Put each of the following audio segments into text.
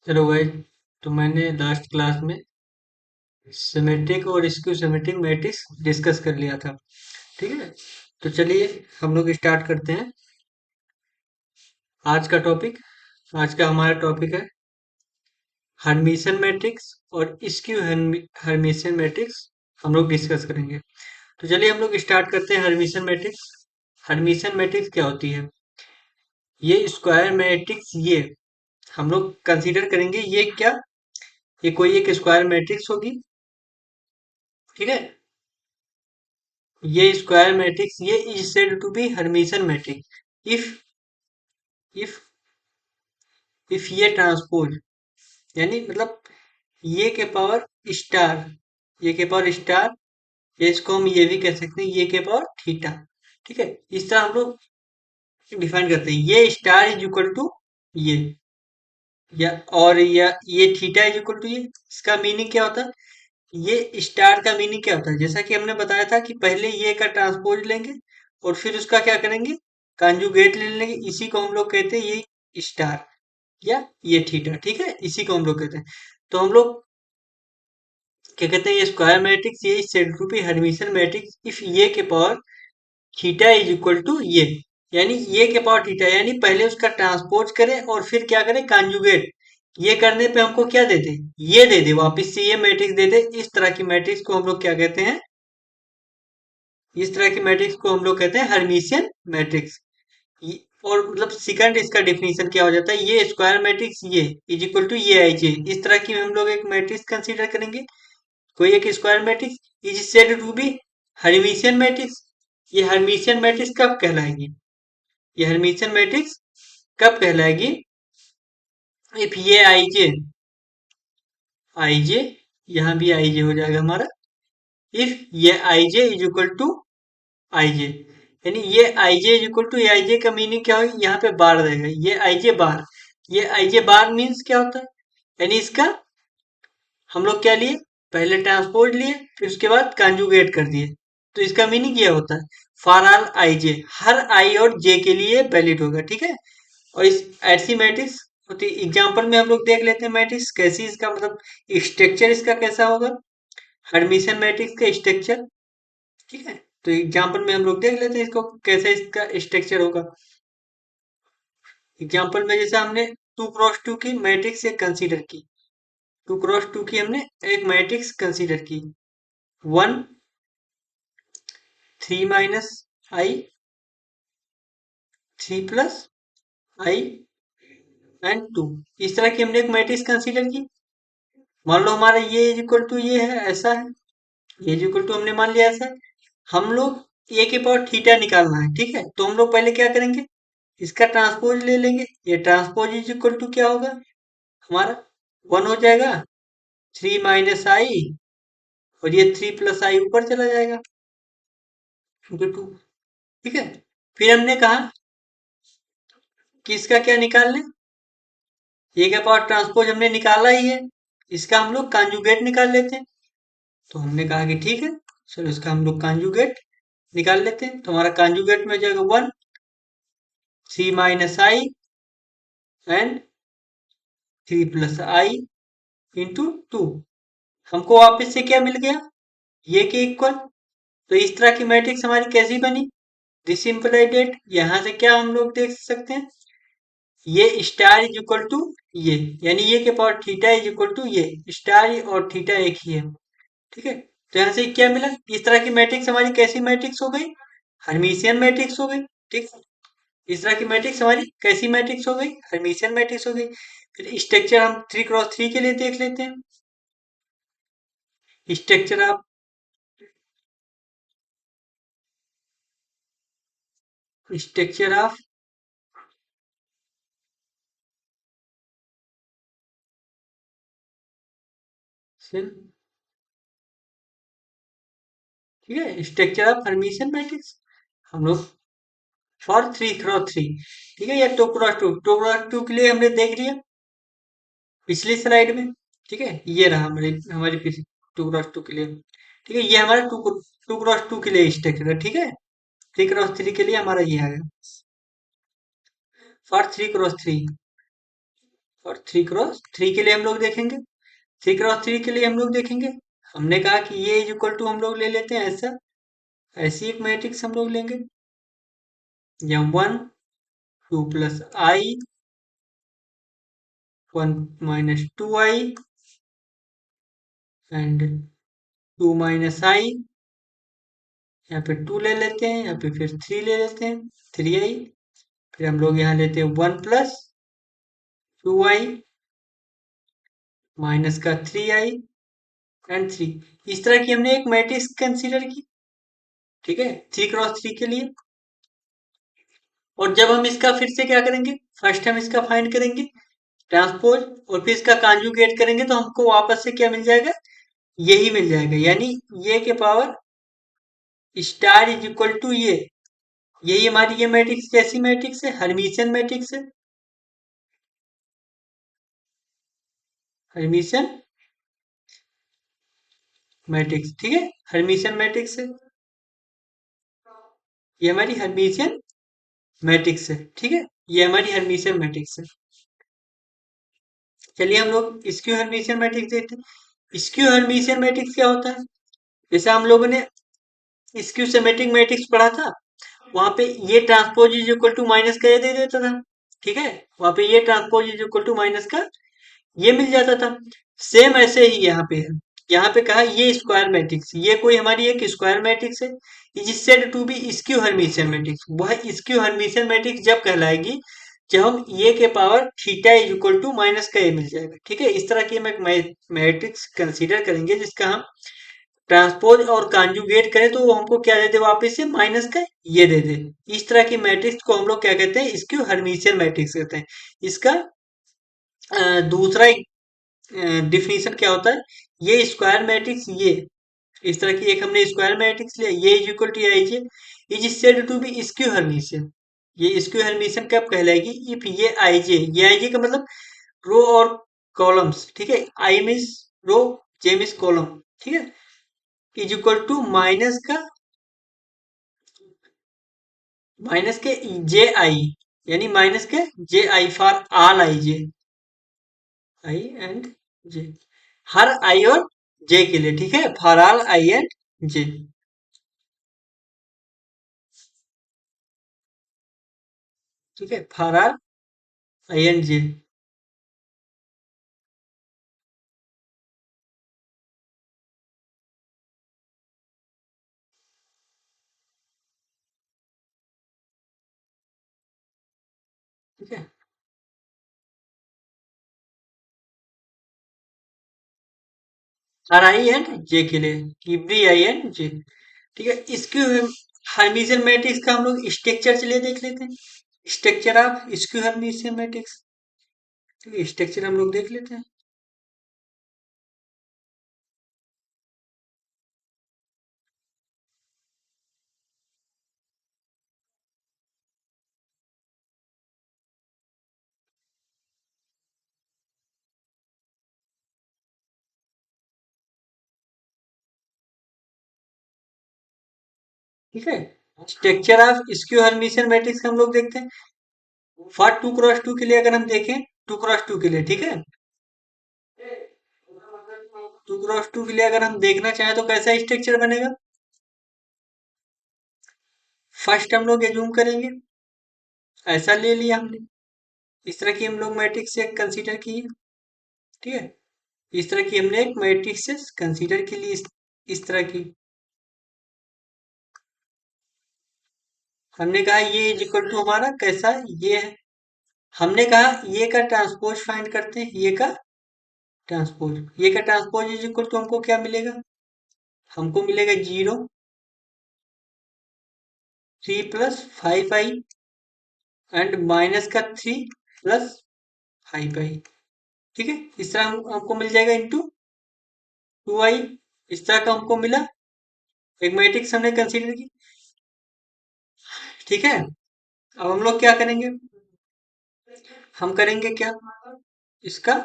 चलो भाई। तो मैंने लास्ट क्लास में सिमेट्रिक और स्क्यू सिमेट्रिक मैट्रिक्स डिस्कस कर लिया था। ठीक है। तो चलिए हम लोग स्टार्ट करते हैं आज का टॉपिक। आज का हमारा टॉपिक है हर्मिशन मैट्रिक्स और स्क्यू हर्मिशन मैट्रिक्स हम लोग डिस्कस करेंगे। तो चलिए हम लोग स्टार्ट करते हैं हर्मिशन मैट्रिक्स। हर्मिशन मैट्रिक्स क्या होती है? ये स्क्वायर मैट्रिक्स, ये हम लोग कंसीडर करेंगे ये क्या, ये कोई एक स्क्वायर मैट्रिक्स होगी। ठीक है। ये स्क्वायर मैट्रिक्स ये is said to be hermitian matrix if if if ये ट्रांसपोज, यानी मतलब ये के पावर स्टार, ये के पावर स्टार, या इसको हम ये भी कह सकते हैं ये के पावर थीटा। ठीक है। इस तरह हम लोग डिफाइन करते हैं ये स्टार इज इक्वल टू ये, या और या ये थीटा इज इक्वल टू ये। इसका मीनिंग क्या होता है? ये स्टार का मीनिंग क्या होता है? जैसा कि हमने बताया था कि पहले ये का ट्रांसपोज लेंगे और फिर उसका क्या करेंगे, कंजुगेट ले लेंगे। इसी को हम लोग कहते हैं ये स्टार या ये थीटा। ठीक है, इसी को हम लोग कहते हैं। तो हम लोग क्या कहते हैं, ये स्क्वायर मैट्रिक्स ये said to be hermitian matrix if ये के power theta is equal to ये, यानी ये के पावर थीटा, यानी पहले उसका ट्रांसपोज करें और फिर क्या करें, कंजुगेट। ये करने पे हमको क्या दे दे, ये दे दे, वापस से ये मैट्रिक्स दे दे। इस तरह की मैट्रिक्स को हम लोग क्या कहते हैं, इस तरह की मैट्रिक्स को हम लोग कहते हैं हर्मिशियन मैट्रिक्स। और मतलब सेकंड इसका डेफिनेशन क्या हो जाता है, ये स्क्वायर मैट्रिक्स ये इज इक्वल टू ये आई जे। इस तरह की हम लोग एक मैट्रिक्स कंसीडर करेंगे, कोई एक square matrix is said to be hermitian matrix. ये हर्मिशियन मैट्रिक्स कब कहलाएगी, ये हर्मिशियन मैट्रिक्स कब कहलाएगी, इफ ये आई जे, यहाँ भी आई जे हो जाएगा हमारा। इफ ये आई J is equal to I जे, यानी ये आई J is equal to I जे का मीनिंग क्या होगी, यहाँ पे बार रहेगा, ये आई जे बार। ये आई जे बार मीन्स क्या होता है, यानी इसका हम लोग क्या लिए, पहले ट्रांसपोज लिए फिर उसके बाद कंजुगेट कर दिए। तो इसका मीनिंग ये होता है फॉर ऑल आई जे, हर आई और जे के लिए वैलिड होगा। ठीक है। और इस ऐसी मैट्रिक्स होती है, एग्जाम्पल में हम लोग देख लेते हैं मैट्रिक्स कैसी, इसका मतलब स्ट्रक्चर इसका कैसा होगा, हर्मिशन मैट्रिक्स का स्ट्रक्चर। ठीक है। तो एग्जाम्पल में हम लोग देख लेते हैं इसको कैसे इसका स्ट्रक्चर होगा। एग्जाम्पल में जैसे हमने 2x2 की मैट्रिक्स एक कंसीडर की, 2x2 की हमने एक मैट्रिक्स कंसीडर की, 1 3 minus I, 3 plus I and 2। इस तरह की हमने एक मैट्रिक्स कंसीडर की। मान लो हमारा ये इज इक्वल टू ये है, ऐसा है, ये इज इक्वल टू हमने मान लिया ऐसा है। हम लोग ए के पावर थीटा निकालना है। ठीक है। तो हम लोग पहले क्या करेंगे, इसका ट्रांसपोज ले लेंगे। ये ट्रांसपोज इज इक्वल टू क्या होगा हमारा, 1 हो जाएगा, 3 माइनस आई, और ये 3 प्लस आई ऊपर चला जाएगा, क्योंकि 2। ठीक है। फिर हमने कहा कि इसका क्या निकाल लें, ए का पावर ट्रांसपोज हमने निकाला ही है, इसका हम लोग कंजुगेट निकाल लेते हैं। तो हमने कहा कि ठीक है, चलो इसका हम लोग कंजुगेट निकाल लेते हैं। तो हमारा कंजुगेट में हो जाएगा 1 3 minus I and 3 plus I into 2। हमको वापस से क्या मिल गया, ये के इक्वल। तो इस तरह की मैट्रिक्स हमारी कैसी बनी, दिस इम्प्लाइड डेट। यहाँ से क्या हम लोग देख सकते हैं, ये स्टार इज इक्वल टू ये, यानी ये के power theta is equal to ये, स्टार और थीटा एक ही है। ठीक है। तो यहाँ से क्या मिला, इस तरह की मैट्रिक्स हमारी कैसी मैट्रिक्स हो गई, हर्मिशियन मैट्रिक्स हो गई। ठीक। इस तरह की मैट्रिक्स हमारी कैसी मैट्रिक्स हो गई, हर्मिशियन मैट्रिक्स हो गई। फिर स्ट्रक्चर हम 3x3 के लिए देख लेते हैं। स्ट्रक्चर आप स्ट्रक्चर ऑफ ठीक है, स्ट्रक्चर ऑफ हर्मिशियन मैट्रिक्स हम लोग फॉर 3x3। ठीक है, या 2x2, 2x2 के लिए हमने देख लिया पिछली स्लाइड में। ठीक है, ये रहा हमारी हमारी 2x2 के लिए। ठीक है, ये हमारा टू क्रॉस टू के लिए स्ट्रक्चर है। ठीक है, 3x3 के लिए हमारा ये आया फॉर 3x3। और 3x3 के लिए हम लोग देखेंगे, 3x3 के लिए हम लोग देखेंगे, हमने कहा कि ये इज इक्वल टू हम लोग ले लेते हैं ऐसा, ऐसी एक मैट्रिक्स हम लोग लेंगे, m1 2 plus I 1 minus 2i and 2 minus I, यहाँ पे 2 ले लेते हैं, यहाँ पे फिर 3 ले लेते हैं, 3i, फिर हम लोग यहाँ लेते हैं 1 प्लस 2i माइनस का 3i एंड 3। इस तरह की हमने एक मैट्रिक्स कंसीडर की, ठीक है, 3x3 के लिए। और जब हम इसका फिर से क्या करेंगे, फर्स्ट हम इसका फाइंड करेंगे ट्रांसपोज, और फिर इसका कॉन्जुगेट करेंगे तो हमको वापस से क्या मिल जाएगा, यही मिल जाएगा, यानी ये के power star is equal to ये, यही हमारी ये मैट्रिक्स कैसी मैट्रिक्स है, हर्मिशियन मैट्रिक्स है, हर्मिशियन मैट्रिक्स, ठीक है, हर्मिशियन मैट्रिक्स है, ये हमारी हर्मिशियन मैट्रिक्स है, ठीक है, ये हमारी हर्मिशियन मैट्रिक्स है। चलिए हम लोग स्क्यू हर्मिशियन मैट्रिक्स देखते हैं। स्क्यू हर्मिशियन मैट्रिक्स क्या होता है, जैसे हम लोगों ने स्क्यू सिमेट्रिक मैट्रिक्स पढ़ा था, वहां पे ये transpose is equal to minus का ये दे देता था, ठीक है, वहां पे ये transpose is equal to minus का ये मिल जाता था। सेम ऐसे ही यहाँ पे है, यहाँ पे कहा ये स्क्वायर मैट्रिक्स, ये कोई हमारी एक स्क्वायर मैट्रिक्स है, is said to be skew hermitian matrix. वह स्क्यू हर्मिशियन मैट्रिक्स जब कहलाएगी जब हम ये के power theta is equal to minus का ए मिल जाएगा, ठीक है, इस तरह की हम एक मैट्रिक्स कंसीडर करेंगे जिसका हम ट्रांसपोज और कॉन्जुगेट करें तो वो हमको क्या दे दे, वापस से माइनस का ये दे दे। इस तरह की मैट्रिक्स को हम लोग क्या कहते हैं, स्क्यू हर्मिशियन मैट्रिक्स कहते हैं। इसका दूसरा डिफिनीशन क्या होता है, ये स्क्वायर मैट्रिक्स ये, इस तरह की एक हमने स्क्वायर मैट्रिक्स लिया, ये is equal to I J is said to be skew hermitian. ये स्क्यू हर्मिशियन कब कहलाएगी, इफ ये आई जे, ये आई जे का मतलब रो और कॉलम्स, ठीक है, I means row, J means column, ठीक है, is equal to minus K J आई, यानी minus K J I for all I J, I and J, हर आई और जे के लिए, ठीक है, for all I and J, ठीक है, for all I and J, ठीक है, हर आई एंड जे के लिए, एवरी आई एंड जे, ठीक है। इसकी हर्मिशियन मैट्रिक्स का हम लोग स्ट्रक्चर चलिए देख लेते हैं, structure of skew hermitian matrix, ठीक है, स्ट्रक्चर हम लोग देख लेते हैं। ठीक है, structure of skew hermitian matrix का हम लोग देखते हैं। फॉर 2x2 के लिए अगर हम देखें, 2x2 के लिए, ठीक है, 2x2 के लिए अगर हम देखना चाहें तो कैसा स्ट्रक्चर बनेगा, फर्स्ट हम लोग एज्यूम करेंगे, ऐसा ले लिया हमने, इस तरह की हम लोग मैट्रिक्स एक कंसीडर की है, ठीक है, इस तरह की हमने एक मैट्रिक्स कंसीडर की ली, इस तरह की हमने कहा ये इज इक्वल टू हमारा कैसा ये है, हमने कहा ये का ट्रांसपोज फाइंड करते हैं, ये का ट्रांसपोज, ये का ट्रांसपोज इज इक्वल टू हमको क्या मिलेगा, हमको मिलेगा 0 3 प्लस 5i एंड माइनस का 3 प्लस 5i, ठीक है, इस तरह हमको मिल जाएगा इंटू 2i, इस तरह का हमको मिला, एक मैट्रिक्स हमने कंसीडर की, ठीक है। अब हम लोग क्या करेंगे, हम करेंगे क्या, इसका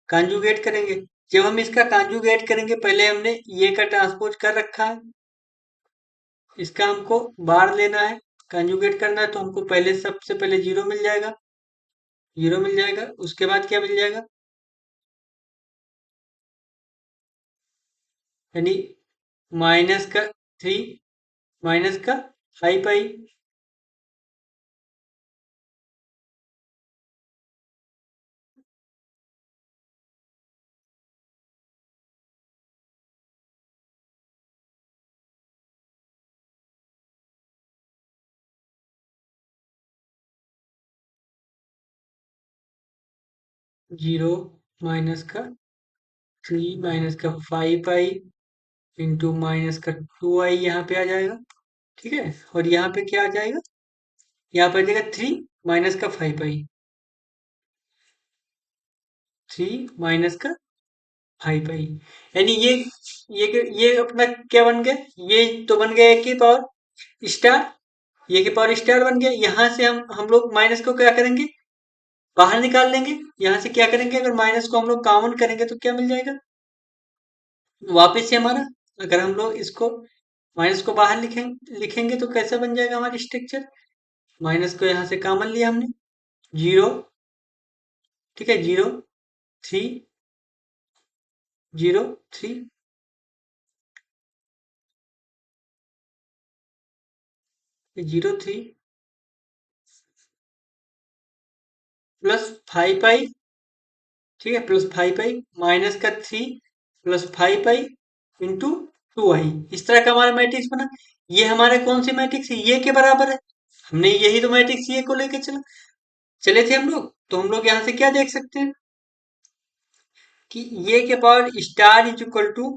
कॉन्जुगेट करेंगे। जब हम इसका कॉन्जुगेट करेंगे, पहले हमने ये का ट्रांसपोज कर रखा है, इसका हमको बार लेना है, कॉन्जुगेट करना है, तो हमको पहले सबसे पहले 0 मिल जाएगा, जीरो मिल जाएगा। उसके बाद क्या मिल जाएगा, यानी माइनस का 3 माइनस का 5i। 0 माइनस का 3 माइनस का 5i इंटू माइनस का 2i यहाँ पे आ जाएगा। ठीक है, और यहाँ पे क्या आ जाएगा, यहाँ पर आ जाएगा 3 माइनस का 5i। 3 माइनस का 5i, यानी ये अपना क्या बन गया, ये तो बन गया ए की पावर स्टार, ये की पावर स्टार बन गया। यहाँ से हम लोग माइनस को क्या करेंगे, बाहर निकाल लेंगे। यहाँ से क्या करेंगे, अगर माइनस को हम लोग कॉमन करेंगे तो क्या मिल जाएगा, वापस से हमारा, अगर हम लोग इसको माइनस को बाहर लिखेंगे तो कैसा बन जाएगा हमारा स्ट्रक्चर। माइनस को यहाँ से कॉमन लिया हमने, 0, ठीक है, 0 3 0 3, 0 3 प्लस 5i, ठीक है, प्लस 5i माइनस का 3 प्लस 5i इंटू 2i। इस तरह का हमारा मैट्रिक्स बना। ये हमारे कौन सी मैट्रिक्स है, ये के बराबर है। हमने यही तो मैट्रिक्स ये को लेके चले थे हम लोग। तो हम लोग यहाँ से क्या देख सकते हैं कि ये के power star is equal to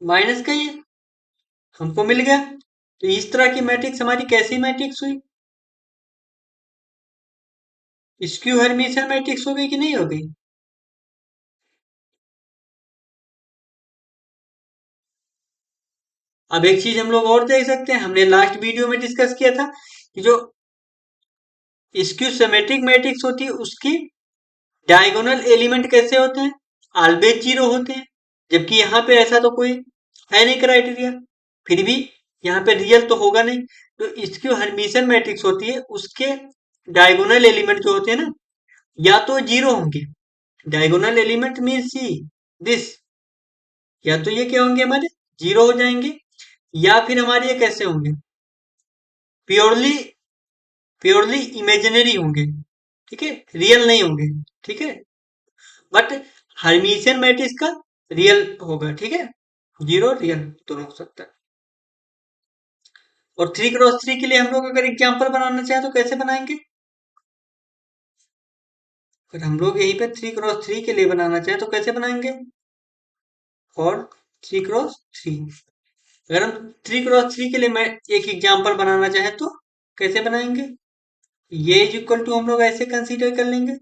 minus का ये हमको मिल गया। तो इस तरह की मैट्रिक्स हमारी कैसी मैट्रिक्स हुई, स्क्यू हर्मिटियन मैट्रिक्स हो गई कि नहीं हो गई। अब एक चीज हम लोग और देख सकते हैं, हमने लास्ट वीडियो में डिस्कस किया था कि जो स्क्यू सिमेट्रिक मैट्रिक्स होती है उसकी डायगोनल एलिमेंट कैसे होते हैं, ऑलवेज जीरो होते हैं। जबकि यहाँ पे ऐसा तो कोई है नहीं क्राइटेरिया, फिर भी यहाँ पे रियल तो होगा नहीं। तो स्क्यू हर्मिटियन मैट्रिक्स होती है, उसके डायगोनल एलिमेंट जो होते हैं ना, या तो जीरो होंगे, diagonal element mean see this, या तो ये क्या होंगे हमारे जीरो हो जाएंगे, या फिर हमारे ये कैसे होंगे, प्योरली प्योरली इमेजिनरी होंगे, ठीक है, रियल नहीं होंगे। ठीक है, बट हर्मिटियन मैट्रिक्स का रियल होगा। ठीक है, जीरो रियल दोनों हो सकता है। और 3x3 के लिए हम लोग अगर एग्जाम्पल बनाना चाहें तो कैसे बनाएंगे, अगर हम लोग यहीं पे 3x3 के लिए बनाना चाहें तो कैसे बनाएंगे, और 3x3, अगर हम 3x3 के लिए मैं एक एग्जाम्पल बनाना चाहें तो कैसे बनाएंगे, ये इज इक्वल टू हम लोग ऐसे कंसीडर कर लेंगे,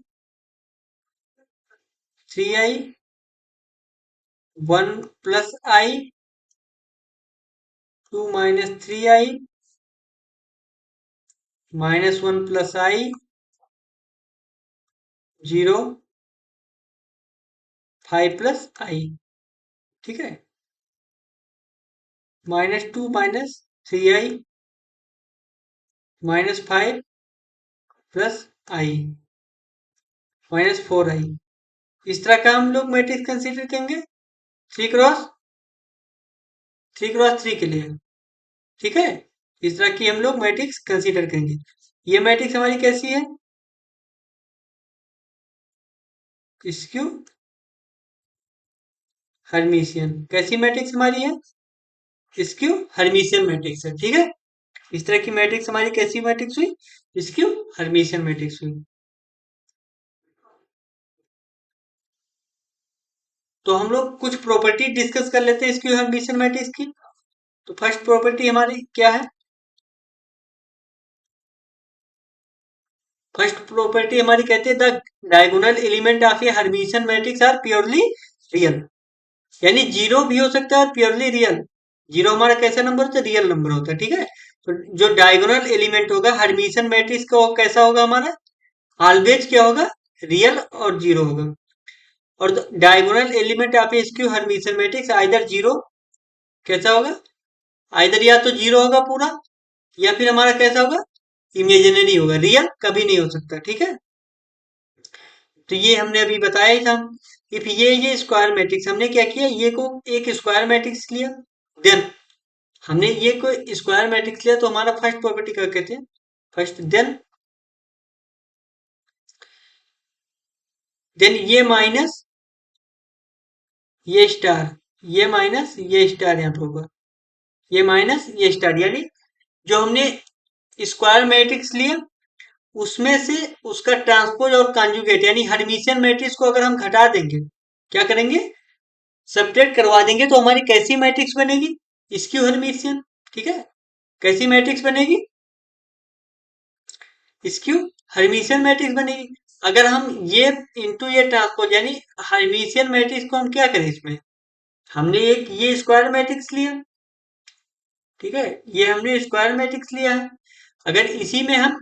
3i 1 plus i 2 minus 3i minus 1 plus i 0 5 plus i। ठीक है, -2 minus 3i minus 5 plus i minus 4i। इस तरह का हम लोग मैट्रिक्स कंसीडर करेंगे थ्री क्रॉस थ्री के लिए। ठीक है, इस तरह की हम लोग मैट्रिक्स कंसीडर करेंगे। ये मैट्रिक्स हमारी कैसी है, स्क्यू हर्मिटियन। कैसी मैट्रिक्स हमारी है, स्क्यू हर्मिटियन मैट्रिक्स है। ठीक है, इस तरह की मैट्रिक्स हमारी कैसी मैट्रिक्स हुई, स्क्यू हर्मिटियन मैट्रिक्स हुई। तो हम लोग कुछ प्रॉपर्टी डिस्कस कर लेते हैं स्क्यू हर्मिटियन मैट्रिक्स की। तो फर्स्ट प्रॉपर्टी हमारी क्या है, फर्स्ट प्रॉपर्टी हमारी कहते हैं the diagonal element of a hermitian matrix are purely real, यानी जीरो भी हो सकता है और प्योरली रियल। जीरो हमारा कैसा नंबर होता है, रियल नंबर होता है। ठीक है, तो जो डायगोनल एलिमेंट होगा हर्मिटियन मैट्रिक्स का वो कैसा होगा हमारा, ऑलवेज क्या होगा, रियल और जीरो होगा। और diagonal element of A skew Hermitian matrix either zero, कैसा होगा, आइदर या तो जीरो होगा पूरा, या फिर हमारा कैसा होगा, इमेजिनरी होगा, रियल कभी नहीं हो सकता। ठीक है, तो ये हमने अभी बताया ही था। इफ ये स्क्वायर मैट्रिक्स, हमने क्या किया, ये को एक स्क्वायर मैट्रिक्स लिया, देन हमने ये को स्क्वायर मैट्रिक्स लिया, तो हमारा फर्स्ट प्रॉपर्टी क्या कहते हैं, फर्स्ट देन ये माइनस ये स्टार, ये माइनस ये स्टार यहाँ पे होगा, ये माइनस ये स्टार, यानी जो हमने स्क्वायर मैट्रिक्स लिया उसमें से उसका ट्रांसपोज और कॉन्जुगेट यानी हर्मिशियन मैट्रिक्स को अगर हम घटा देंगे, क्या करेंगे, सब्ट्रैक्ट करवा देंगे, तो हमारी कैसी मैट्रिक्स बनेगी, स्क्यू हर्मिशियन। ठीक है, कैसी मैट्रिक्स बनेगी, स्क्यू हर्मिशियन मैट्रिक्स बनेगी। अगर हम ये इंटू ये ट्रांसपोज यानी हर्मिशियन मैट्रिक्स को हम क्या करें, इसमें हमने एक ये स्क्वायर मैट्रिक्स लिया, ठीक है, ये हमने स्क्वायर मैट्रिक्स लिया है, अगर इसी में हम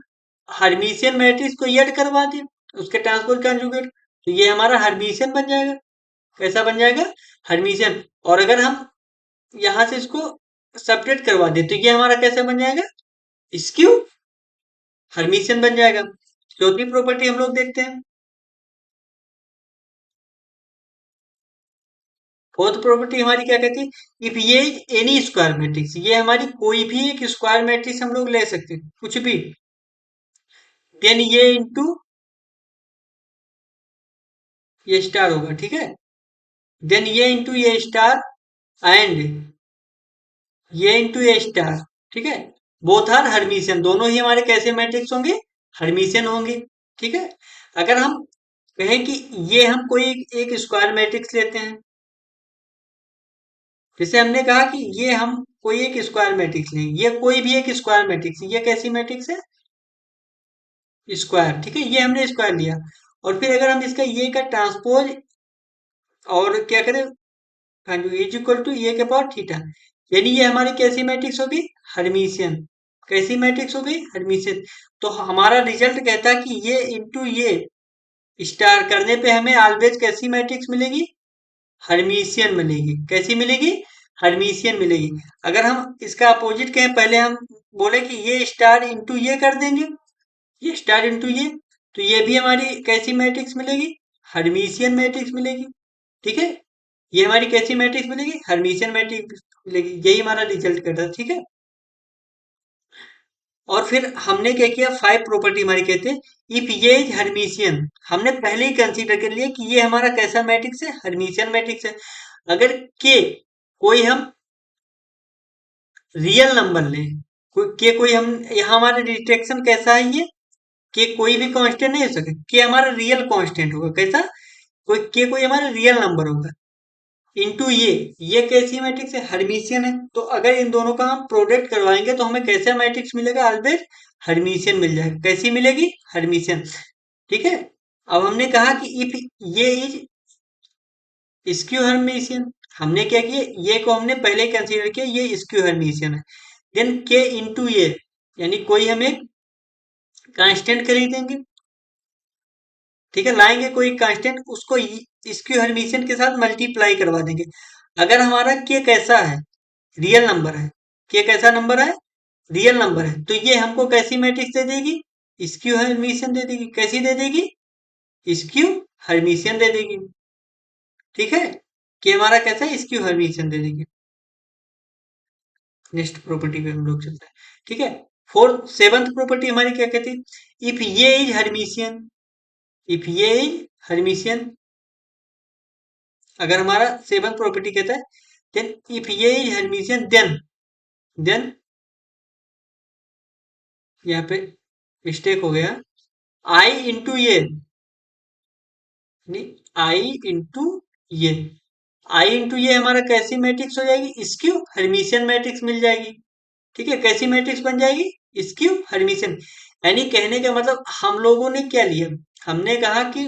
हर्मिशियन मैट्रिक्स को ऐड करवा दें उसके ट्रांसपोज कॉन्जुगेट, तो ये हमारा हर्मिशियन बन जाएगा। कैसा बन जाएगा, हर्मिशियन। और अगर हम यहां से इसको सेपरेट करवा दें तो ये हमारा कैसा बन जाएगा, स्क्यू हर्मिशियन बन जाएगा। चौथी प्रॉपर्टी हम लोग देखते हैं, फोर्थ प्रॉपर्टी हमारी क्या कहती है, इफ ये एनी स्क्वायर मैट्रिक्स, ये हमारी कोई भी एक स्क्वायर मैट्रिक्स हम लोग ले सकते हैं, कुछ भी, देन ये इंटू ये स्टार होगा, ठीक है, देन ये इंटू ये स्टार एंड ये इंटू ये स्टार, ठीक है, बोथ आर हर्मिशियन, दोनों ही हमारे कैसे मैट्रिक्स होंगे, हर्मिशियन होंगे। ठीक है, अगर हम कहें कि ये हम कोई एक स्क्वायर मैट्रिक्स लेते हैं, जैसे हमने कहा कि ये हम कोई एक स्क्वायर मैट्रिक्स लें, ये कोई भी एक स्क्वायर मैट्रिक्स, ये कैसी मैट्रिक्स है, स्क्वायर, ठीक है, ये हमने स्क्वायर लिया, और फिर अगर हम इसका ये का ट्रांसपोज और क्या करें, इज इक्वल टू ए के पावर थीटा, यानी ये हमारी कैसी मैट्रिक्स होगी, हर्मिशियन। कैसी मैट्रिक्स हो गई, हर्मिशियन। तो हमारा रिजल्ट कहता है कि ये इंटू ये स्टार करने पे हमें ऑलवेज कैसी मैट्रिक्स मिलेगी, हर्मिशियन मिलेगी। कैसी मिलेगी, हर्मिशियन मिलेगी। अगर हम इसका अपोजिट कहें, पहले हम बोले कि ये स्टार इंटू ये कर देंगे, ये स्टार इंटू ये, तो ये भी हमारी कैसी मैट्रिक्स मिलेगी, हर्मिशियन मैट्रिक्स मिलेगी। ठीक है, ये हमारी कैसी मैट्रिक्स मिलेगी, हर्मिशियन मैट्रिक्स मिलेगी। यही हमारा रिजल्ट करता है। ठीक है, और फिर हमने क्या किया, फाइव प्रॉपर्टी हमारी कहते हैं, इफ ये इज हर्मिशियन, हमने पहले ही कंसीडर कर लिया कि ये हमारा कैसा मैट्रिक्स है, हर्मिशियन मैट्रिक्स है। अगर के कोई हम रियल नंबर लें, के कोई हम, यहाँ हमारा डिटेक्शन कैसा है, ये के कोई भी कांस्टेंट नहीं हो सके, के हमारा रियल कांस्टेंट होगा। कैसा, कोई के कोई हमारा रियल नंबर होगा, इंटू ये कैसी मैट्रिक्स है, हर्मिशियन है। तो अगर इन दोनों का हम प्रोडक्ट करवाएंगे तो हमें कैसा मैट्रिक्स मिलेगा, ऑलवेज हर्मिशियन मिल जाएगा। कैसी मिलेगी, हर्मिशियन। ठीक है, अब हमने कहा कि इफ ये इज स्क्यू हर्मिशियन, हमने क्या किया, ये को हमने पहले कंसीडर किया, ये स्क्यू हर्मिशियन है। देन के इंटू ये, यानी कोई हम एक कांस्टेंट खरीदेंगे, ठीक है, लाएंगे कोई कांस्टेंट, उसको स्क्यू हर्मिशियन के साथ मल्टीप्लाई करवा देंगे। अगर हमारा के कैसा है, रियल नंबर है, के कैसा नंबर है, रियल नंबर है, तो ये हमको कैसी मैट्रिक्स दे देगी, स्क्यू हर्मिशियन दे देगी। कैसी दे देगी, स्क्यू हर्मिशियन दे देगी। ठीक है, कि हमारा कैसा है, स्क्यू हर्मिशियन दे देगी। नेक्स्ट प्रॉपर्टी पे हम लोग चलते हैं। ठीक है, फोर्थ सेवंथ प्रॉपर्टी हमारी क्या कहती है, इफ ये इज हर्मिशियन, इफ ये इज हर्मिशियन, अगर हमारा सेवंथ प्रॉपर्टी कहता है, देन इफ ये इज हर्मिशियन, देन यहाँ पे मिस्टेक हो गया, आई इंटू ये, आई इंटू ये, आई इंटू ये हमारा कैसी मैट्रिक्स हो जाएगी, स्क्यू हर्मिशियन मैट्रिक्स मिल जाएगी। ठीक है, कैसी मैट्रिक्स बन जाएगी, स्क्यू हर्मिशियन। यानी कहने का मतलब हम लोगों ने क्या लिया, हमने कहा कि,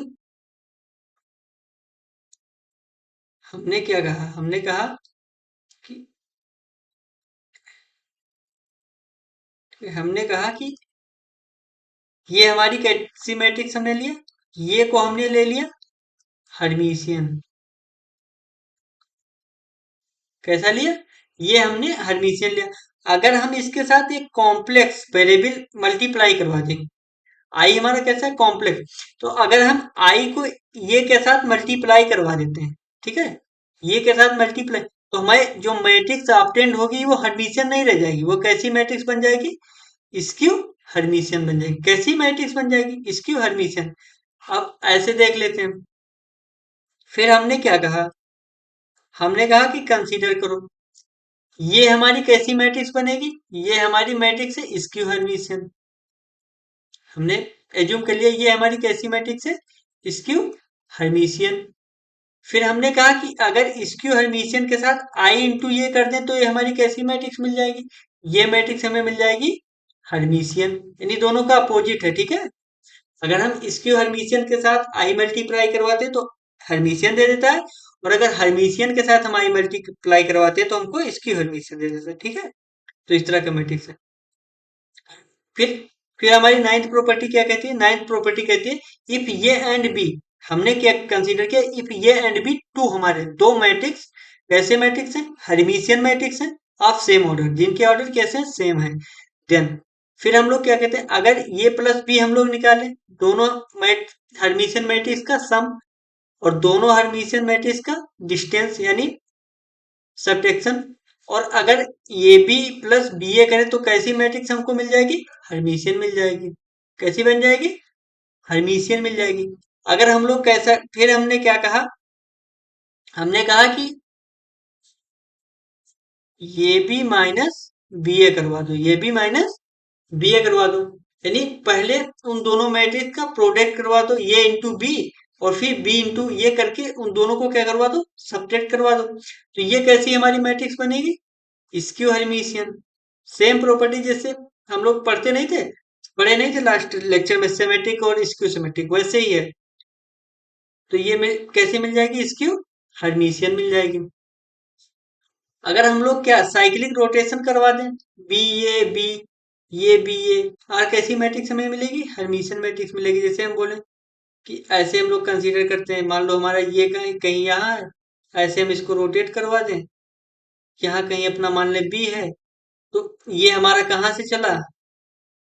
हमने क्या कहा, हमने कहा कि, हमने कहा कि ये हमारी कैसी मैट्रिक्स हमने लिया, ये को हमने ले लिया हर्मिशियन। कैसा लिया, ये हमने हर्मिशियन लिया। अगर हम इसके साथ एक कॉम्प्लेक्स वेरिएबल मल्टीप्लाई करवा दें, आई हमारा कैसा है, कॉम्प्लेक्स। तो अगर हम आई को ये के साथ मल्टीप्लाई करवा देते हैं, ठीक है, ये के साथ मल्टीप्लाई, तो हमारे जो मैट्रिक्स ऑब्टेंड होगी वो हर्मिशियन नहीं रह जाएगी, वो कैसी मैट्रिक्स बन जाएगी, स्क्यू हर्मिशियन बन जाएगी। कैसी मैट्रिक्स बन जाएगी, स्क्यू हर्मिशियन। अब ऐसे देख लेते हैं। फिर हमने क्या कहा, हमने कहा कि कंसीडर करो, ये हमारी कैसी मैट्रिक्स बनेगी, ये हमारी मैट्रिक्स है स्क्यू हर्मिशियन। हमने एज्यूम कर लिया ये हमारी कैसी मैट्रिक्स है, स्क्यू हर्मिशियन। फिर हमने कहा कि अगर स्क्यू हर्मिशियन के साथ आई इंटू ये कर दें तो ये हमारी कैसी मैट्रिक्स मिल जाएगी, ये मैट्रिक्स हमें मिल जाएगी हर्मिशियन, यानी दोनों का अपोजिट है, ठीक है। अगर हम स्क्यू हर्मिशियन के साथ आई मल्टीप्लाई करवाते हैं तो हर्मिशियन दे देता है, और अगर हर्मिशियन के साथ हम आई मल्टीप्लाई करवाते हैं तो हमको स्क्यू हर्मिशियन दे देता है, ठीक है। तो इस तरह का मैट्रिक्स है। फिर फिर हमारी नाइन्थ प्रॉपर्टी क्या कहती है, नाइन्थ प्रॉपर्टी कहती है इफ ये एंड बी, हमने क्या कंसीडर किया, इफ ये एंड बी टू, हमारे दो मैट्रिक्स कैसे मैट्रिक्स हैं, हर्मिशियन मैट्रिक्स हैं ऑफ सेम ऑर्डर, जिनके ऑर्डर कैसे हैं, सेम है। देन फिर हम लोग क्या कहते हैं, अगर ये प्लस बी हम लोग निकालें, दोनों मैट हर्मिशियन मैट्रिक्स का सम और दोनों हर्मिशियन मैट्रिक्स का डिस्टेंस यानी सब्ट्रैक्शन, और अगर ए बी प्लस बी ए करें तो कैसी मैट्रिक्स हमको मिल जाएगी, हर्मिशियन मिल जाएगी। कैसी बन जाएगी, हर्मिशियन मिल जाएगी। अगर हम लोग कैसा, फिर हमने क्या कहा, हमने कहा कि ये बी माइनस बी ए करवा दो, ये बी माइनस बी ए करवा दो, यानी पहले उन दोनों मैट्रिक्स का प्रोडक्ट करवा दो, ये इंटू बी, और फिर बी इंटू ये करके उन दोनों को क्या करवा दो, सब्ट्रैक्ट करवा दो। तो ये कैसी हमारी मैट्रिक्स बनेगी, स्क्यू हर्मिशियन। सेम प्रॉपर्टी जैसे हम लोग पढ़ते नहीं थे, पढ़े नहीं थे लास्ट लेक्चर में, सिमेट्रिक और स्क्यू सिमेट्रिक, वैसे ही है। तो ये कैसे मिल जाएगी, स्क्यू हर्मिशियन मिल जाएगी। अगर हम लोग क्या साइक्लिक रोटेशन करवा दें, बी ए बी, ये बी ए, और कैसी मैट्रिक्स हमें मिलेगी, हर्मिशियन मैट्रिक्स मिलेगी। जैसे हम बोले कि ऐसे हम लोग कंसीडर करते हैं, मान लो हमारा ये कहीं कहीं यहाँ है, ऐसे हम इसको रोटेट करवा दें, यहाँ कहीं अपना मान लें बी है, तो ये हमारा कहाँ से चला,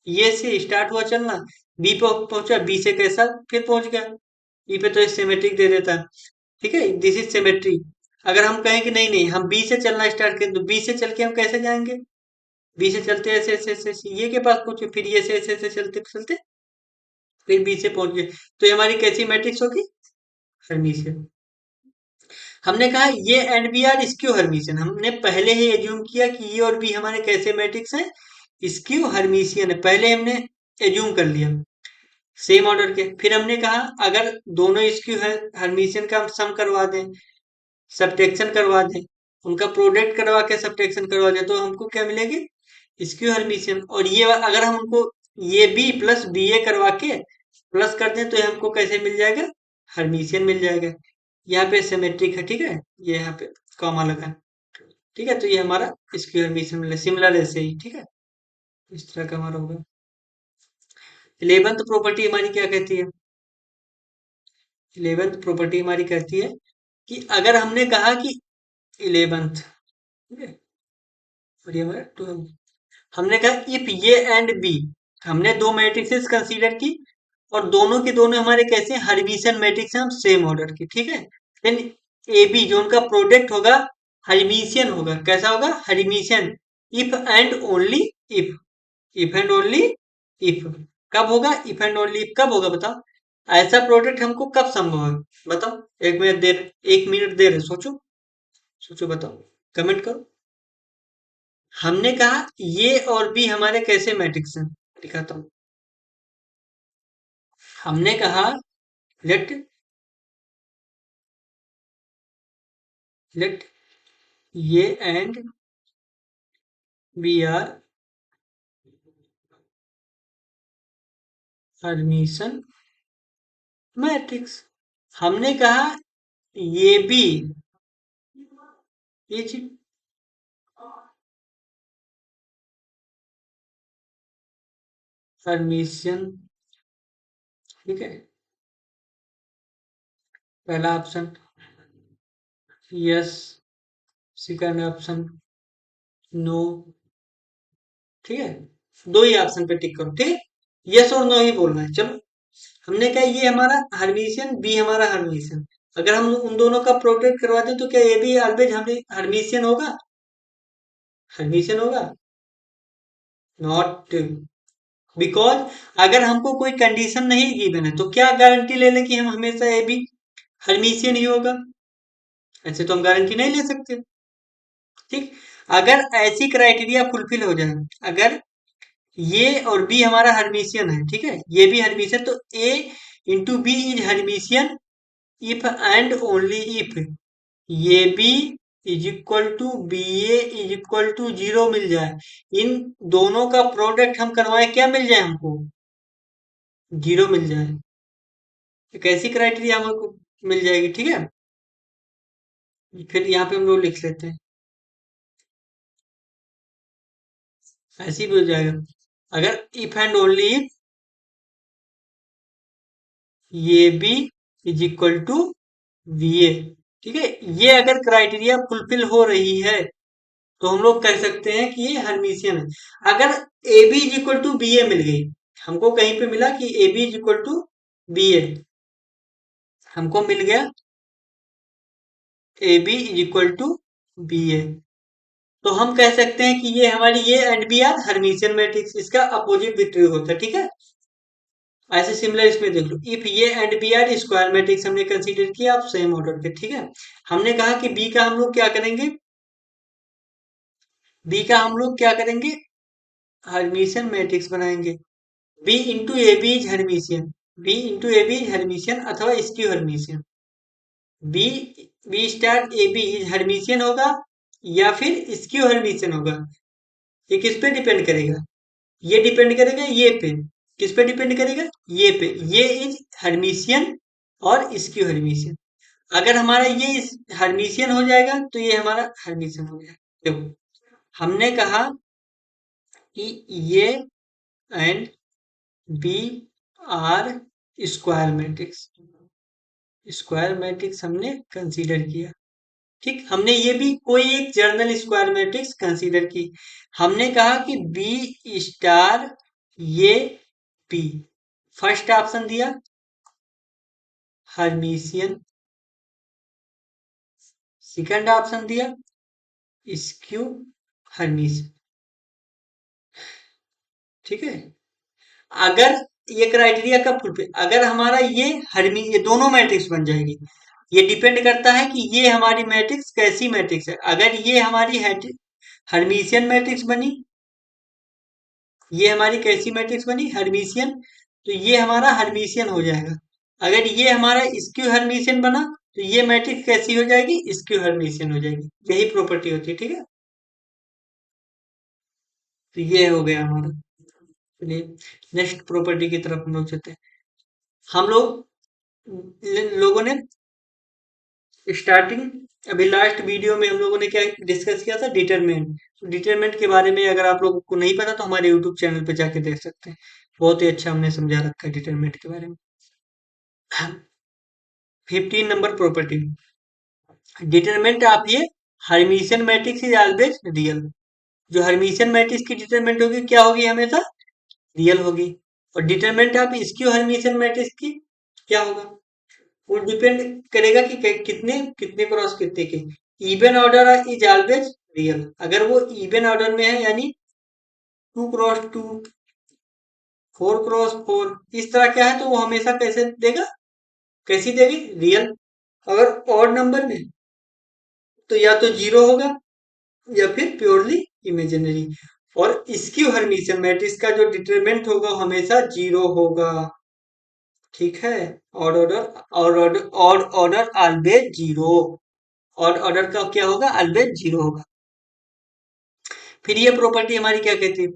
ये से स्टार्ट हुआ चलना, बी पे पहुंचा, बी से कैसा फिर पहुंच गया, बी पे तो ये सिमेट्रिक दे देता है, ठीक है, दिस इज सिमेट्री। अगर हम कहें कि नहीं नहीं हम बी से चलना स्टार्ट करें, तो बी से चल के हम कैसे जाएंगे, बी से चलते ऐसे ऐसे ऐसे ऐसे ये के पास पहुंचे, फिर ये से ऐसे ऐसे चलते चलते फिर बी से पहुंच गए, तो ये हमारी कैसी मैट्रिक्स होगी, हर्मिशियन। हमने कहा ये and B are skew hermitian, हमने पहले ही एज्यूम किया कि ये और बी हमारे कैसे मैट्रिक्स हैं, स्क्यू हर्मिशियन है, पहले हमने एज्यूम कर लिया सेम ऑर्डर के। फिर हमने कहा अगर दोनों स्क्यू हर्मिशियन का हम सम करवा दें, सब्ट्रैक्शन करवा दें, उनका प्रोडक्ट करवा के सब्ट्रैक्शन करवा दें, तो हमको क्या मिलेगी, स्क्यू हर्मिशियन। और ये अगर हम उनको ये बी प्लस बी ए करवा के प्लस कर दें तो ये हमको कैसे मिल जाएगा, हर्मिशियन मिल जाएगा। यहाँ पे सिमेट्रिक है, ठीक है, ये यहाँ पे कॉमा लगा है, ठीक है, तो ये हमारा स्क्यू हर्मिशियन मिला, सिमिलर ऐसे ही, ठीक है, इस तरह का हमारा होगा। 11th प्रॉपर्टी हमारी क्या कहती है, 11th प्रॉपर्टी हमारी कहती है कि अगर हमने कहा कि 11th, ठीक है, और ये हमारा 12, हमने कहा इफ ये एंड बी, हमने दो मैट्रिक्सेस कंसीडर की और दोनों के दोनों हमारे कैसे हर्मिशियन मैट्रिक्स हैं, हम सेम ऑर्डर की, ठीक है। देन ए बी जो उनका प्रोडक्ट होगा हर्मिशियन होगा, कैसा होगा, Hermitian. If and only if, if and only if, कब होगा, इफ एंड ओनली इफ कब होगा बताओ, ऐसा प्रोडक्ट हमको कब संभव है बताओ, 1 मिनट देर, 1 मिनट देर है, सोचो, सोचो बताओ, कमेंट करो। हमने कहा ये और बी हमारे कैसे मैट्रिक्स हैं, दिखाता हूं। हमने कहा लेट लेट ये and B are hermitian matrix. हमने कहा ये भी, ये चीज हर्मिशियन, ठीक है, पहला option yes, second option no, ठीक है, दो ही ऑप्शन पे टिक करो, ठीक है। यस और नो ही बोलना है। चलो, हमने कहा ये हमारा हर्मिशियन, बी हमारा हर्मिशियन। अगर हम उन दोनों का प्रोडक्ट करवाते हैं तो क्या ए बी ऑलवेज हमें हर्मिशियन होगा? हर्मिशियन होगा? नॉट, बिकॉज अगर हमको कोई कंडीशन नहीं गिवन है तो क्या गारंटी ले लें कि हम हमेशा ए बी हर्मिशियन ही होगा? ऐसे तो हम गारंटी नहीं ले सकते। ठीक, अगर ऐसी क्राइटेरिया फुलफिल हो जाए, अगर ये और बी हमारा हर्मिशियन है, ठीक है, ये भी हर्मिशियन, तो A into B is hermitian if and only if ये B is equal to B A is equal to 0 मिल जाए। इन दोनों का प्रोडक्ट हम करवाएं, क्या मिल जाए हमको? 0 मिल जाए। एक ऐसी क्राइटेरिया हमको मिल जाएगी, ठीक है। फिर यहाँ पे हम लोग लिख लेते हैं, ऐसी भी हो जाएगा। अगर इफ एंड ओनली इफ ये B is equal to B A, ठीक है, ये अगर क्राइटेरिया फुलफिल हो रही है तो हम लोग कह सकते हैं कि ये हर्मिशियन है। अगर A B is equal to B A मिल गई, हमको कहीं पे मिला कि A B is equal to B A, हमको मिल गया A B is equal to B A, तो हम कह सकते हैं कि ये हमारी ये and B are hermitian matrix, इसका अपोजिट भी ट्रू होता है, ठीक है। ऐसे सिमिलर इसमें देख लो, इफ ये and B are square matrix हमने कंसीडर किया आप सेम ऑर्डर पे, ठीक है। हमने कहा कि बी का हम लोग क्या करेंगे, बी का हम लोग क्या करेंगे, हर्मिशियन मैट्रिक्स बनाएंगे। B into A B is hermitian, B into A B is hermitian अथवा skew hermitian. B B star A B is hermitian होगा या फिर स्क्यू हर्मिशियन होगा, ये किस पे डिपेंड करेगा? ये डिपेंड करेगा ये पे। किस पे डिपेंड करेगा? ये पे। ये इज हर्मिशियन और स्क्यू हर्मिशियन। अगर हमारा ये हर्मिशियन हो जाएगा तो ये हमारा हर्मिशियन हो जाएगा। देखो, हमने कहा कि ये and B are square matrix, square matrix हमने कंसीडर किया, ठीक। हमने ये भी कोई एक जर्नल स्क्वायर मैट्रिक्स कंसीडर की। हमने कहा कि बी स्टार ये बी, फर्स्ट ऑप्शन दिया हर्मिशियन, सेकंड ऑप्शन दिया स्क्यू हर्मिशियन, ठीक है। अगर ये क्राइटेरिया का फुलफिल, अगर हमारा ये ये दोनों मैट्रिक्स बन जाएगी। ये डिपेंड करता है कि ये हमारी मैट्रिक्स कैसी मैट्रिक्स है। अगर ये हमारी हर्मिशियन मैट्रिक्स बनी, ये हमारी कैसी मैट्रिक्स बनी, हर्मिशियन, तो ये हमारा हर्मिशियन हो जाएगा। अगर ये हमारा स्क्यू हर्मिशियन बना तो ये मैट्रिक्स कैसी हो जाएगी, स्क्यू हर्मिशियन हो जाएगी। यही प्रॉपर्टी होती है, ठीक है। तो ये हो गया हमारा। चलिए नेक्स्ट प्रॉपर्टी की तरफ हम लोग चलते हैं। हम लोग लोगों ने स्टार्टिंग, अभी लास्ट वीडियो में हम लोगों ने क्या डिस्कस किया था, डिटरमिनेंट। डिटरमिनेंट के बारे में अगर आप लोगों को नहीं पता तो हमारे यूट्यूब चैनल पे जाके देख सकते हैं, बहुत ही अच्छा हमने समझा रखा है डिटरमिनेंट के बारे में। 15 नंबर प्रॉपर्टी, डिटरमिनेंट ऑफ ये hermitian matrix is always real. जो हर्मिशियन मैट्रिक्स की डिटरमिनेंट होगी क्या होगी, हमेशा रियल होगी। और determinant of skew hermitian matrix की क्या होगा, वो डिपेंड करेगा कि कितने कितने क्रॉस कितने के। Even order is always real, अगर वो इवन ऑर्डर में है यानी 2 क्रॉस 2, 4 क्रॉस 4, इस तरह क्या है तो वो हमेशा कैसे देगा, कैसी देगी, रियल। अगर ऑड नंबर में तो या तो 0 होगा या फिर प्योरली इमेजिनरी। और स्क्यू हर्मिशियन मैट्रिक्स का जो डिटरमिनेंट होगा वो हमेशा 0 होगा, ठीक है। Odd order always 0, odd order का क्या होगा, ऑलवेज 0 होगा। फिर ये प्रॉपर्टी हमारी क्या कहती है,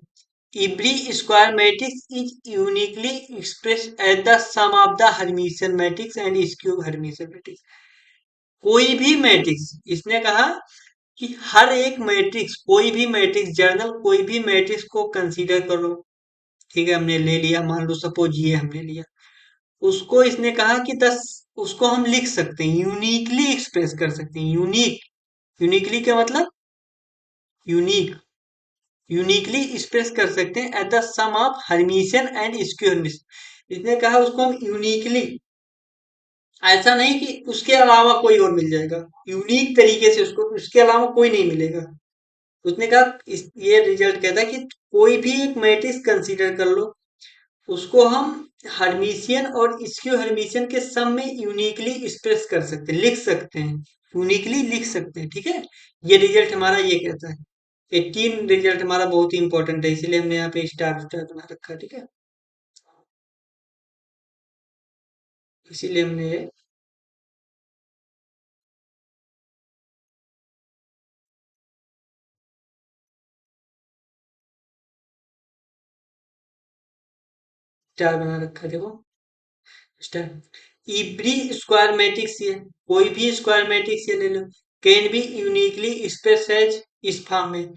every square matrix is uniquely express as the sum of the hermitian matrix and skew hermitian matrix. कोई भी मैट्रिक्स, इसने कहा कि हर एक मैट्रिक्स, कोई भी मैट्रिक्स जर्नल कोई भी मैट्रिक्स को कंसीडर करो, ठीक है, हमने ले लिया, मान लो सपोज ये हमने लिया, उसको इसने कहा कि 10, उसको हम लिख सकते हैं, यूनिकली एक्सप्रेस कर सकते हैं। यूनिक, यूनिकली क्या मतलब, यूनिक, यूनिकली एक्सप्रेस कर सकते हैं at the sum of hermitian and skew hermitian. इसने कहा उसको हम यूनिकली, ऐसा नहीं कि उसके अलावा कोई और मिल जाएगा, यूनिक तरीके से उसको, उसके अलावा कोई नहीं मिलेगा। उसने कहा ये रिजल्ट कहता है कि कोई भी एक मैट्रिक्स कंसीडर कर लो, उसको हम हर्मिशियन और स्क्यू हर्मिशियन के सम में यूनिकली एक्सप्रेस कर सकते हैं, लिख सकते हैं, यूनिकली लिख सकते हैं। ठीक है, ये रिजल्ट हमारा ये कहता है। ये तीन रिजल्ट हमारा बहुत ही इंपॉर्टेंट है, इसीलिए हमने यहाँ पे स्टार स्टार बना रखा है। ठीक है, इसीलिए हमने ये स्टार बना रखा है। देखो स्टार, एवरी स्क्वायर मैट्रिक्स, ये कोई भी स्क्वायर मैट्रिक्स ये ले लो, can be uniquely express as इस फॉर्म में,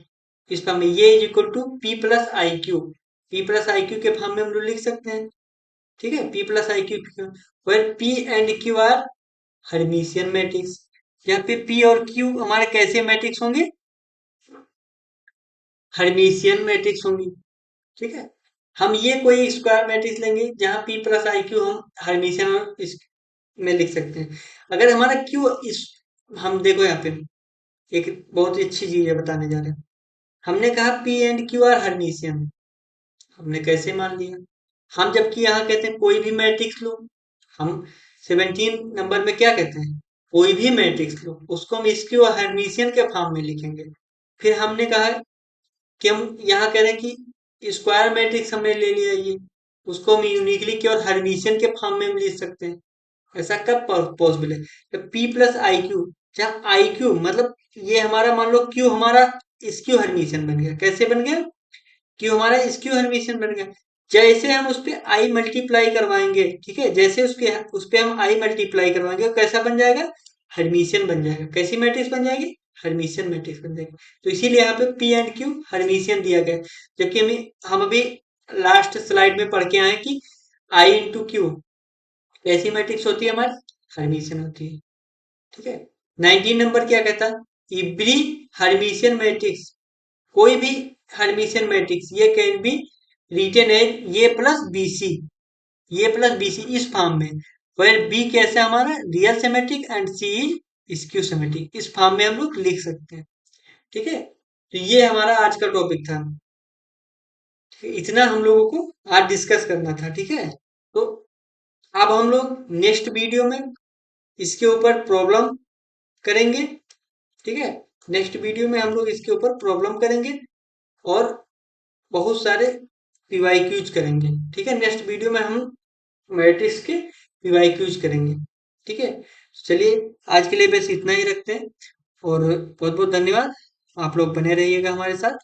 इस फॉर्म में ये is equal to P plus I Q. P plus I Q के फॉर्म में हम लोग लिख सकते हैं। ठीक है, P plus I Q, where P and Q are hermitian matrix. यहाँ पे पी और क्यू हमारे कैसे मैट्रिक्स होंगे, हर्मिशियन मैट्रिक्स होंगी। ठीक है, हम ये कोई स्क्वायर मैट्रिक्स लेंगे जहां पी प्लस आई क्यू हम हर्मिशियन और इस में लिख सकते हैं। अगर हमारा क्यू इस, हम देखो यहाँ पे एक बहुत ही अच्छी चीज है बताने जा रहे हैं। हमने कहा P and Q are Hermitian, हमने कैसे मान लिया, हम जबकि यहाँ कहते हैं कोई भी मैट्रिक्स लो, हम 17 नंबर में क्या कहते हैं, कोई भी मैट्रिक्स लो उसको हम इसक्यू और हर्मिशियन के फॉर्म में लिखेंगे। फिर हमने कहा कि हम यहाँ कह रहे हैं कि स्क्वायर मैट्रिक्स हमने ले लिया ये, उसको हम यूनिकली केवल हर्मिशियन के फॉर्म में लिख सकते हैं। ऐसा कब पॉसिबल है, जब पी प्लस आई क्यू, जहाँ आई क्यू मतलब ये हमारा, मान लो क्यू हमारा स्क्यू हर्मिशियन बन गया। कैसे बन गया, क्यू हमारा स्क्यू हर्मिशियन बन गया। जैसे हम उस पे आई मल्टीप्लाई करवाएंगे, ठीक है, जैसे उसके उस पे हम आई मल्टीप्लाई करवाएंगे वो कैसा बन जाएगा, हर्मिशियन बन जाएगा। कैसी मैट्रिक्स बन जाएगी, हर्मिशियन मैट्रिक्स बन जाएगी। तो इसीलिए यहाँ पे पी एंड क्यू हर्मिशियन दिया गया है। जबकि हम अभी लास्ट स्लाइड में पढ़ के आए कि आई इंटू क्यू कैसी मैट्रिक्स होती है हमारी, हर्मिशियन होती है। ठीक है, 19 नंबर क्या कहता है, एवरी हर्मिशियन मैट्रिक्स, कोई भी हर्मिशियन मैट्रिक्स ये can be written as A plus B C, A plus B C इस फॉर्म में, वेर बी कैसा हमारा real symmetric and C is skew symmetric, इस फॉर्म में हम लोग लिख सकते हैं। ठीक है, तो ये हमारा आज का टॉपिक था। ठीक है? इतना हम लोगों को आज डिस्कस करना था। ठीक है, तो अब हम लोग नेक्स्ट वीडियो में इसके ऊपर प्रॉब्लम करेंगे। ठीक है, नेक्स्ट वीडियो में हम लोग इसके ऊपर प्रॉब्लम करेंगे और बहुत सारे पीवाईक्यूज करेंगे। ठीक है, नेक्स्ट वीडियो में हम मैट्रिक्स के पीवाईक्यूज करेंगे। ठीक है, चलिए आज के लिए बस इतना ही रखते हैं और बहुत बहुत धन्यवाद। आप लोग बने रहिएगा हमारे साथ।